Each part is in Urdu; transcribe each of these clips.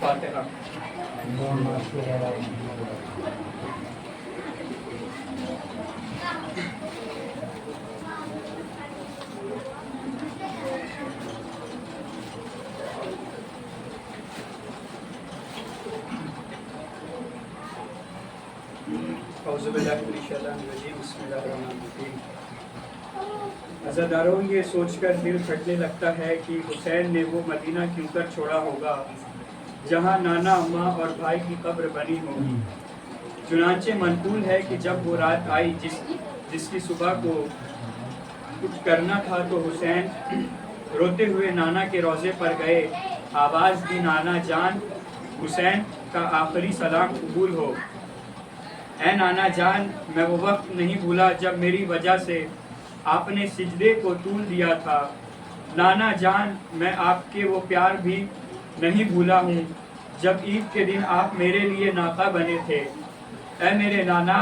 فاتحہ۔ اعوذ باللہ من الشیطان الرجیم، بسم اللہ الرحمن الرحیم۔ عزاداروں، یہ سوچ کر دل پھٹنے لگتا ہے کہ حسین نے وہ مدینہ کیوں کر چھوڑا ہوگا جہاں نانا، اماں اور بھائی کی قبر بنی ہوگی۔ چنانچہ منقول ہے کہ جب وہ رات آئی جس کی صبح کو کچھ کرنا تھا تو حسین روتے ہوئے نانا کے روضے پر گئے، آواز دی، نانا جان، حسین کا آخری سلام قبول ہو۔ اے نانا جان، میں وہ وقت نہیں بھولا جب میری وجہ سے آپ نے سجدے کو طول دیا تھا۔ نانا جان، میں آپ کے وہ پیار بھی نہیں بھولا ہوں جب عید کے دن آپ میرے لیے ناقہ بنے تھے۔ اے میرے نانا،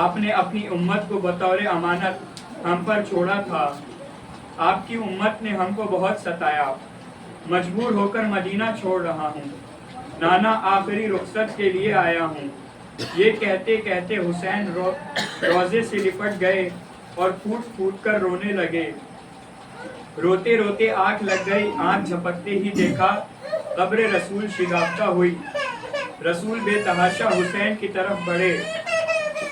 آپ نے اپنی امت کو بطور امانت ہم پر چھوڑا تھا۔ آپ کی امت نے ہم کو بہت ستایا، مجبور ہو کر مدینہ چھوڑ رہا ہوں۔ نانا، آخری رخصت کے لیے آیا ہوں۔ یہ کہتے کہتے حسین روزے سے لپٹ گئے اور پھوٹ پھوٹ کر رونے لگے۔ روتے روتے آنکھ لگ گئی، آنکھ جھپکتے ہی دیکھا قبر رسول شگافتہ ہوئی۔ رسول بے تحاشا حسین کی طرف بڑھے۔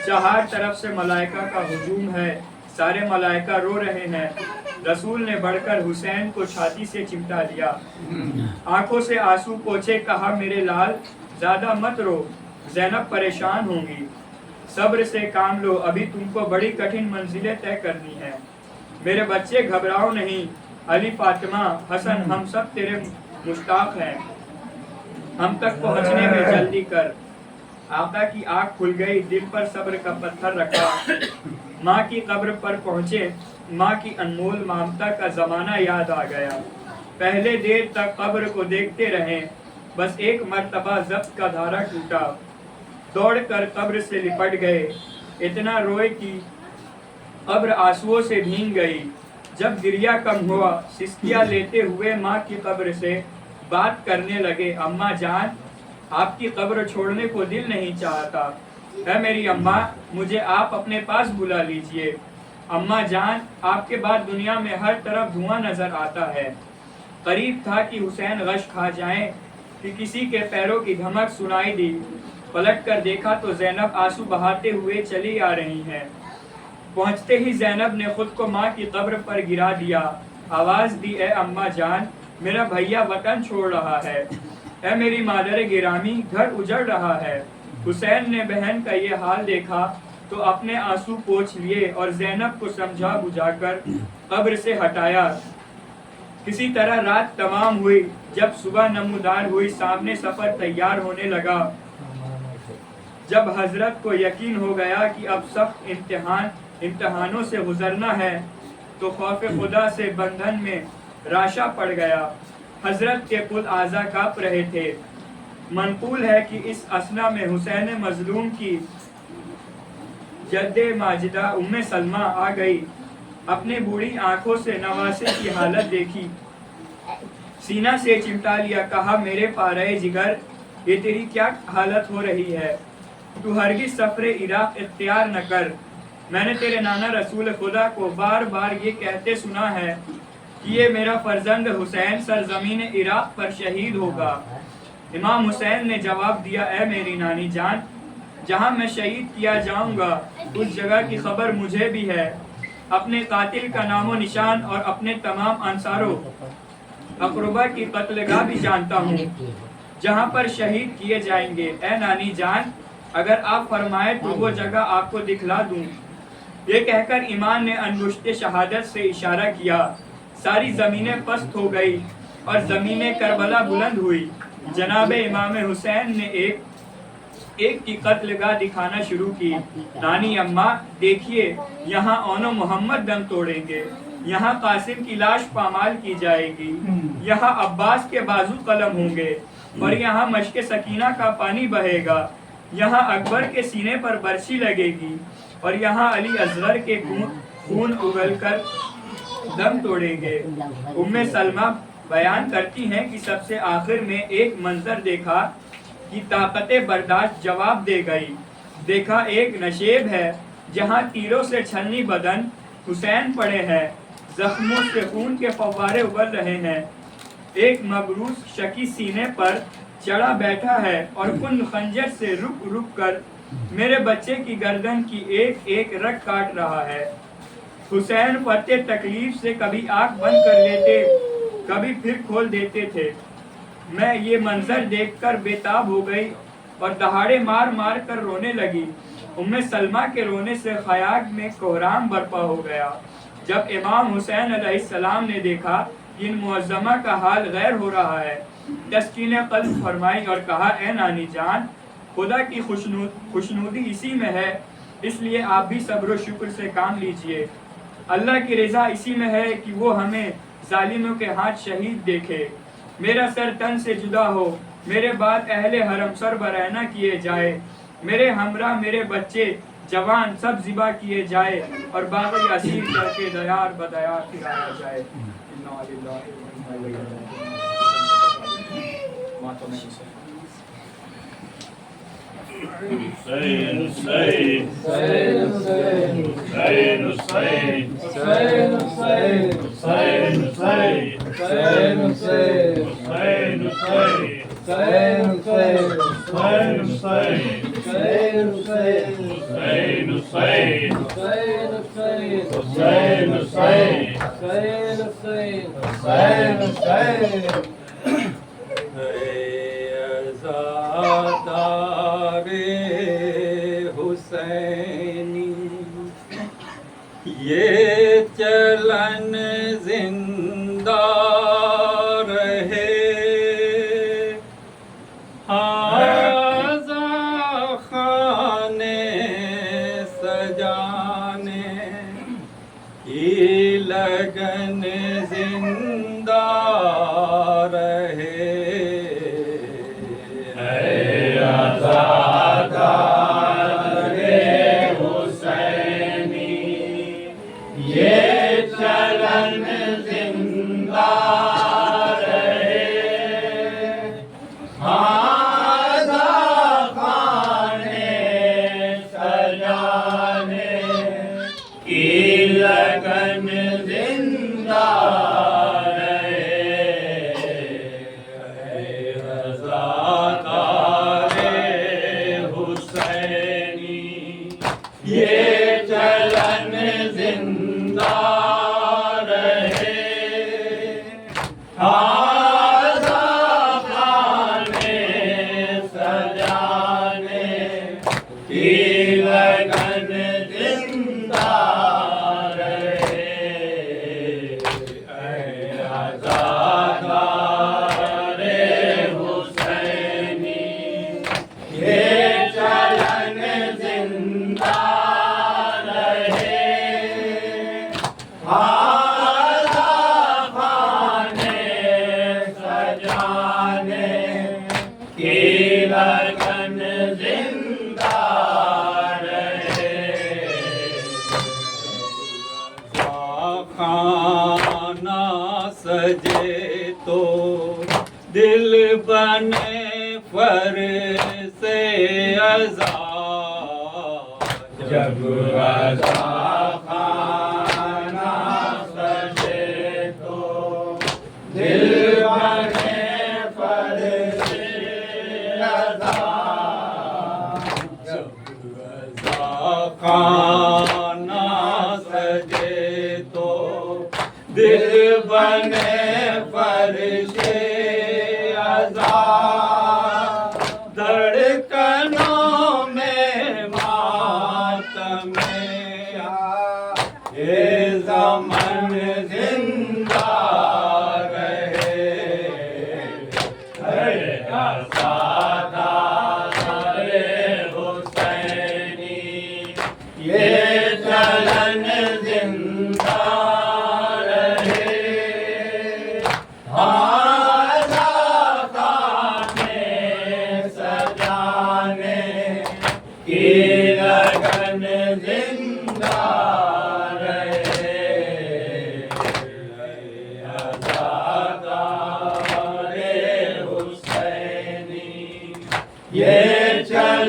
چار طرف سے ملائکہ کا ہجوم ہے، سارے ملائکہ رو رہے ہیں۔ رسول نے بڑھ کر حسین کو چھاتی سے چمٹا لیا، آنکھوں سے آنسو پوچھے، کہا میرے لال زیادہ مت رو، زینب پریشان ہوں گی۔ صبر سے کام لو، ابھی تم کو بڑی کٹھن منزلیں طے کرنی ہیں۔ میرے بچے گھبراؤ نہیں، علی، فاطمہ، حسن، ہم سب تیرے مشتاق ہیں، ہم تک پہنچنے میں جلدی کر۔ آقا کی آنکھ کھل گئی، دل پر صبر کا پتھر رکھا۔ ماں کی قبر پر پہنچے، ماں کی انمول ممتا کا زمانہ یاد آ گیا۔ پہلے دیر تک قبر کو دیکھتے رہے، بس ایک مرتبہ ضبط کا دھارا ٹوٹا، دوڑ کر قبر سے لپٹ گئے، اتنا روئے کہ قبر آنسوؤں سے بھیگ گئی۔ جب گریہ کم ہوا، سسکیاں لیتے ہوئے ماں کی قبر سے بات کرنے لگے، اماں جان، آپ کی قبر چھوڑنے کو دل نہیں چاہتا۔ اے میری اماں، مجھے آپ اپنے پاس بلا لیجئے۔ اماں جان، آپ کے بعد دنیا میں ہر طرف دھواں نظر آتا ہے۔ قریب تھا کہ حسین غش کھا جائیں کہ کسی کے پیروں کی دھمک سنائی دی۔ پلٹ کر دیکھا تو زینب آنسو بہاتے ہوئے چلی آ رہی ہیں۔ پہنچتے ہی زینب نے خود کو ماں کی قبر پر گرا دیا، آواز دی، اے اماں جان، میرا بھیا وطن چھوڑ رہا ہے۔ اے میری مادر گرامی، گھر اجڑ رہا ہے۔ حسین نے بہن کا یہ حال دیکھا تو اپنے آنسو پوچھ لیے اور زینب کو سمجھا بجھا کر قبر سے ہٹایا۔ کسی طرح رات تمام ہوئی۔ جب صبح نمودار ہوئی، سامنے سفر تیار ہونے لگا۔ جب حضرت کو یقین ہو گیا کہ اب سخت امتحانوں سے گزرنا ہے تو خوف خدا سے بندھن میں راشا پڑ گیا۔ حضرت کے کل اعضاء کانپ رہے تھے۔ منقول ہے کہ اس اثنا میں حسین مظلوم کی جد ماجدہ ام سلمہ آ گئی، اپنے بوڑھی آنکھوں سے نواسے کی حالت دیکھی، سینہ سے چمٹا لیا، کہا میرے پارے جگر، یہ تیری کیا حالت ہو رہی ہے؟ تو ہرگز سفر عراق اختیار نہ کر۔ میں نے تیرے نانا رسول خدا کو بار بار یہ کہتے سنا ہے کہ یہ میرا فرزند حسین سرزمین عراق پر شہید ہوگا۔ امام حسین نے جواب دیا، اے میری نانی جان، جہاں میں شہید کیا جاؤں گا اس جگہ کی خبر مجھے بھی ہے، اپنے قاتل کا نام و نشان اور اپنے تمام انصار و اقربا کی قتل گاہ بھی جانتا ہوں جہاں پر شہید کیے جائیں گے۔ اے نانی جان، اگر آپ فرمائے تو وہ جگہ آپ کو دکھلا دوں۔ یہ کہہ کر ایمان نے انگشت شہادت سے اشارہ کیا، ساری زمینیں پست ہو گئی اور زمین کربلا بلند ہوئی۔ جناب امام حسین نے ایک کی قتل گاہ دکھانا شروع کی۔ نانی اماں دیکھیے، یہاں اون و محمد دم توڑیں گے، یہاں قاسم کی لاش پامال کی جائے گی، یہاں عباس کے بازو قلم ہوں گے اور یہاں مشک سکینہ کا پانی بہے گا، یہاں اکبر کے سینے پر برچی لگے گی اور یہاں علی اصغر کے خون اگل کر دم توڑیں گے۔ ام سلمہ بیان کرتی ہیں کہ سب سے آخر میں ایک منظر دیکھا کہ طاقت برداشت جواب دے گئی. دیکھا ایک نشیب ہے جہاں تیروں سے چھلنی بدن حسین پڑے ہیں، زخموں سے خون کے فوارے ابل رہے ہیں. ایک مبروس شکی سینے پر چڑھا بیٹھا ہے اور ان خنجر سے رک رک کر میرے بچے کی گردن کی ایک ایک رگ کاٹ رہا ہے. حسین پرتے تکلیف سے کبھی آنکھ بند کر لیتے، کبھی پھر کھول دیتے تھے. میں یہ منظر دیکھ کر بےتاب ہو گئی اور دہاڑے مار مار کر رونے لگی. سلمہ کے رونے سے خیاط میں کوہرام برپا ہو گیا. جب امام حسین علیہ السلام نے دیکھا کہ ان معظمہ کا حال غیر ہو رہا ہے، تسکین قلب فرمائی اور کہا، اے نانی جان، خدا کی خوشنودی اسی میں ہے، اس لیے آپ بھی صبر و شکر سے کام لیجئے. اللہ کی رضا اسی میں ہے کہ وہ ہمیں ظالموں کے ہاتھ شہید دیکھے. میرا سر تن سے جدا ہو، میرے بعد اہل حرم سر برہنہ کیے جائے، میرے ہمراہ میرے بچے جوان سب ذبح کیے جائے اور باقی اسیر کر کے دیار بدیار پھرایا جائے. یہ چلن زندہ رہے، ہذا خانے سجانے کی لگن زندہ رہے. اے آزادہ سجے تو دل بنے پر سے آزاد، جب آزاد خانہ سجے تو دل بنے پر سے آزاد، جب آزاد خانہ سجے تو دل بنے فرشتے آزاد، دھڑکنوں میں ماتم یہ زمن زندہ رہے. اے آزادہ حسینی یہ چلن زندہ رہے.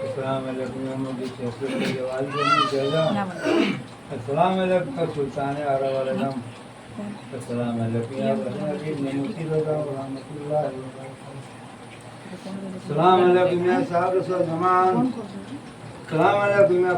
السلام علیکم محمد شیخ جوال جزا السلام علیکم سلطان عرب العالم السلام علیکم یا حبیب نموتی لوگا ورحمۃ اللہ وبرکاتہ السلام علیکم یا صاحب رسول زمان السلام علیکم یا